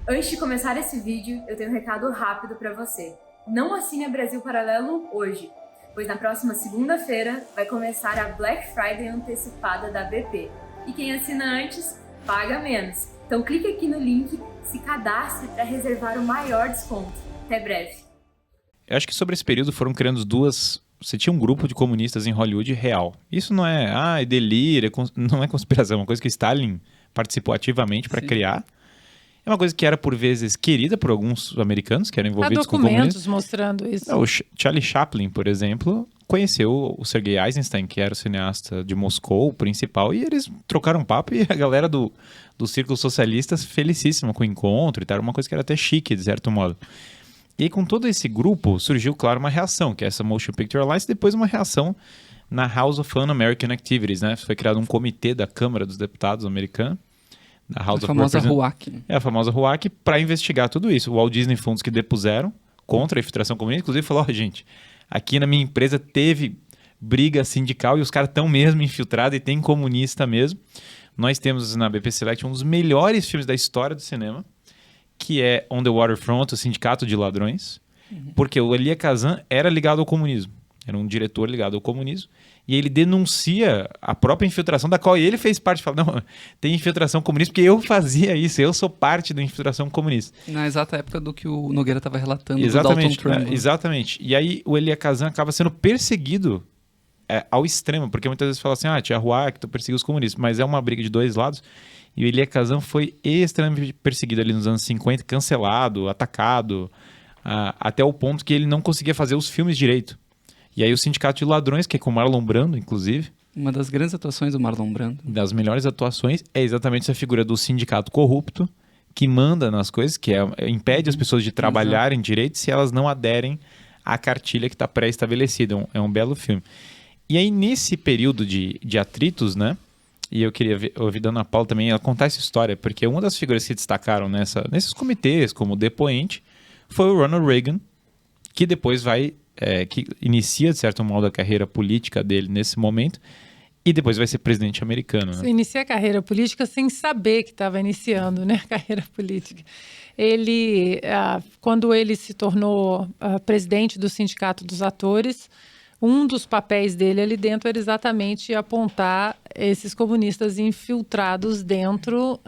Antes de começar esse vídeo, eu tenho um recado rápido para você. Não assine a Brasil Paralelo hoje, pois na próxima segunda-feira vai começar a Black Friday antecipada da BP. E quem assina antes, paga menos. Então clique aqui no link, se cadastre para reservar o maior desconto. Até breve. Eu acho que sobre esse período foram criando duas... Você tinha um grupo de comunistas em Hollywood real. Isso não é delírio, não é conspiração, é uma coisa que Stalin participou ativamente para criar. É uma coisa que era, por vezes, querida por alguns americanos que eram envolvidos com o comunismo. Há documentos mostrando isso. O Charlie Chaplin, por exemplo, conheceu o Sergei Eisenstein, que era o cineasta de Moscou, o principal, e eles trocaram um papo e a galera do círculo socialista felicíssima com o encontro e tal. Era uma coisa que era até chique, de certo modo. E aí, com todo esse grupo, surgiu, claro, uma reação, que é essa Motion Picture Alliance, depois uma reação na House of Un-American Activities, né? Foi criado um comitê da Câmara dos Deputados americana, da House A of famosa Representatives. RUAC. É a famosa RUAC, para investigar tudo isso. O Walt Disney Funds que depuseram contra a infiltração comunista, inclusive falou, gente, aqui na minha empresa teve briga sindical e os caras estão mesmo infiltrados e tem comunista mesmo. Nós temos na BP Select um dos melhores filmes da história do cinema, que é On the Waterfront, o Sindicato de Ladrões, porque o Elia Kazan era ligado ao comunismo. Era um diretor ligado ao comunismo. E ele denuncia a própria infiltração da qual ele fez parte. Fala, não, tem infiltração comunista porque eu fazia isso, eu sou parte da infiltração comunista. Na exata época do que o Nogueira estava relatando Exatamente, do Dalton Trumbo. exatamente. E aí o Elia Kazan acaba sendo perseguido ao extremo, porque muitas vezes fala assim, tia Rua, que tu perseguiu os comunistas, mas é uma briga de dois lados. E o Elia Kazan foi extremamente perseguido ali nos anos 50, cancelado, atacado, até o ponto que ele não conseguia fazer os filmes direito. E aí o Sindicato de Ladrões, que é com Marlon Brando, inclusive. Uma das grandes atuações do Marlon Brando. Das melhores atuações é exatamente essa figura do sindicato corrupto, que manda nas coisas, que impede as pessoas de trabalharem direito se elas não aderem à cartilha que está pré-estabelecida. É um belo filme. E aí, nesse período de atritos, né? E eu queria ouvir da Ana Paula também ela contar essa história, porque uma das figuras que se destacaram nesses comitês, como depoente, foi o Ronald Reagan, que depois que inicia, de certo modo, a carreira política dele nesse momento, e depois vai ser presidente americano. Né? Você inicia a carreira política sem saber que estava iniciando, né, a carreira política. Ele, quando ele se tornou presidente do Sindicato dos Atores, um dos papéis dele ali dentro era exatamente apontar esses comunistas infiltrados dentro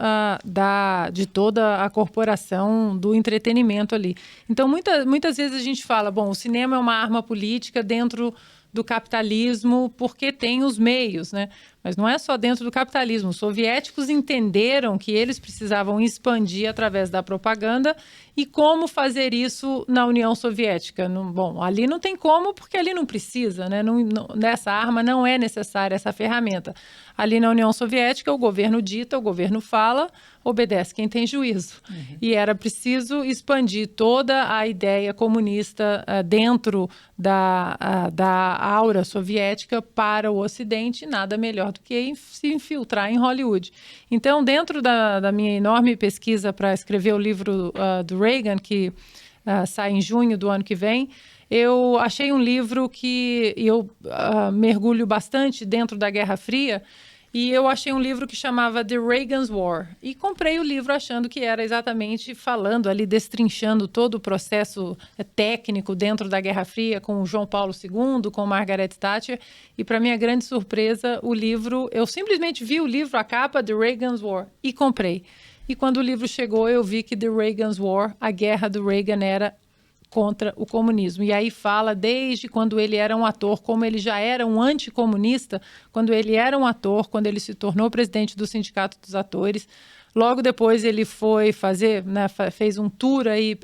de toda a corporação do entretenimento ali. Então, muitas vezes a gente fala, bom, o cinema é uma arma política dentro do capitalismo porque tem os meios, né? Mas não é só dentro do capitalismo. Os soviéticos entenderam que eles precisavam expandir através da propaganda e como fazer isso na União Soviética. Bom, ali não tem como porque ali não precisa, né? Nessa arma não é necessária essa ferramenta. Ali na União Soviética o governo dita, o governo fala, obedece quem tem juízo. E era preciso expandir toda a ideia comunista dentro da aura soviética para o Ocidente, nada melhor do que se infiltrar em Hollywood. Então, dentro da minha enorme pesquisa para escrever o livro do Reagan, que sai em junho do ano que vem, eu achei um livro que eu mergulho bastante dentro da Guerra Fria, e eu achei um livro que chamava The Reagan's War. E comprei o livro achando que era exatamente falando ali, destrinchando todo o processo técnico dentro da Guerra Fria com o João Paulo II, com Margaret Thatcher. E para minha grande surpresa, o livro... Eu simplesmente vi o livro, a capa, The Reagan's War, e comprei. E quando o livro chegou, eu vi que The Reagan's War, a guerra do Reagan, era contra o comunismo. E aí fala desde quando ele era um ator, como ele já era um anticomunista, quando ele era um ator, quando ele se tornou presidente do Sindicato dos Atores. Logo depois ele foi fazer, né, fez um tour aí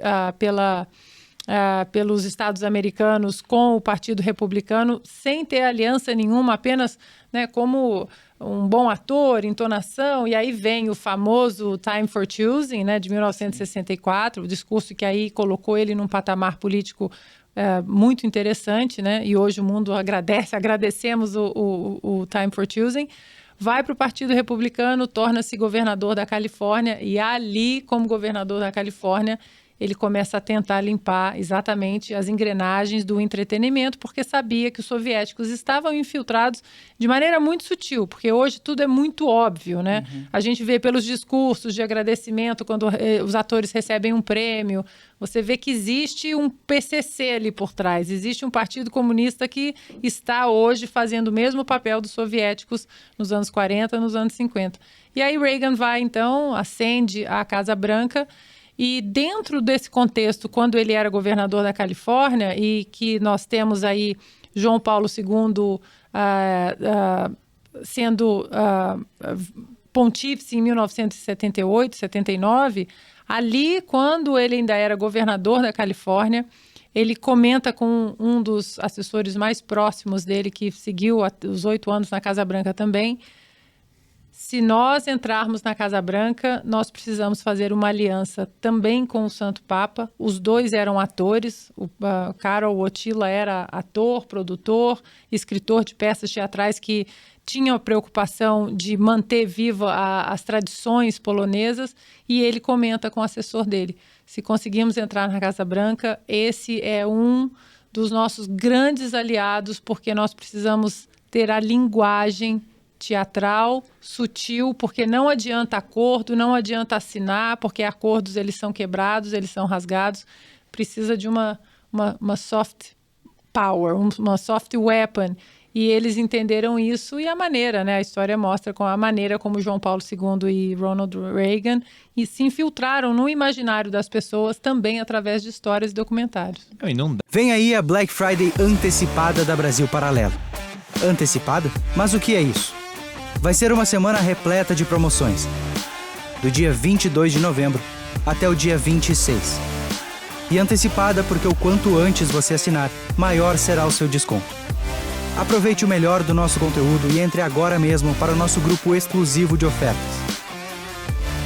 pelos Estados americanos com o Partido Republicano, sem ter aliança nenhuma, apenas, né, como um bom ator, entonação, e aí vem o famoso Time for Choosing, né, de 1964, o discurso que aí colocou ele num patamar político muito interessante, né, e hoje o mundo agradecemos o Time for Choosing. Vai para o Partido Republicano, torna-se governador da Califórnia, e ali, como governador da Califórnia, ele começa a tentar limpar exatamente as engrenagens do entretenimento, porque sabia que os soviéticos estavam infiltrados de maneira muito sutil, porque hoje tudo é muito óbvio, né? A gente vê pelos discursos de agradecimento quando os atores recebem um prêmio, você vê que existe um PCC ali por trás, existe um Partido Comunista que está hoje fazendo o mesmo papel dos soviéticos nos anos 40, nos anos 50. E aí Reagan vai, então, ascende à Casa Branca. E dentro desse contexto, quando ele era governador da Califórnia, e que nós temos aí João Paulo II sendo pontífice em 1978, 79, ali, quando ele ainda era governador da Califórnia, ele comenta com um dos assessores mais próximos dele, que seguiu os 8 anos na Casa Branca também: se nós entrarmos na Casa Branca, nós precisamos fazer uma aliança também com o Santo Papa. Os dois eram atores. O Karol Wojtyła era ator, produtor, escritor de peças teatrais que tinha a preocupação de manter viva as tradições polonesas. E ele comenta com o assessor dele: se conseguirmos entrar na Casa Branca, esse é um dos nossos grandes aliados, porque nós precisamos ter a linguagem teatral, sutil, porque não adianta acordo, não adianta assinar, porque acordos eles são quebrados, eles são rasgados. Precisa de uma soft power, uma soft weapon. E eles entenderam isso, e a maneira, né? A história mostra com a maneira como João Paulo II e Ronald Reagan se infiltraram no imaginário das pessoas também através de histórias e documentários. Vem aí a Black Friday antecipada da Brasil Paralelo. Antecipada? Mas o que é isso? Vai ser uma semana repleta de promoções, do dia 22 de novembro até o dia 26. E antecipada porque o quanto antes você assinar, maior será o seu desconto. Aproveite o melhor do nosso conteúdo e entre agora mesmo para o nosso grupo exclusivo de ofertas.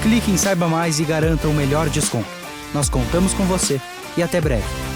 Clique em Saiba Mais e garanta o melhor desconto. Nós contamos com você e até breve.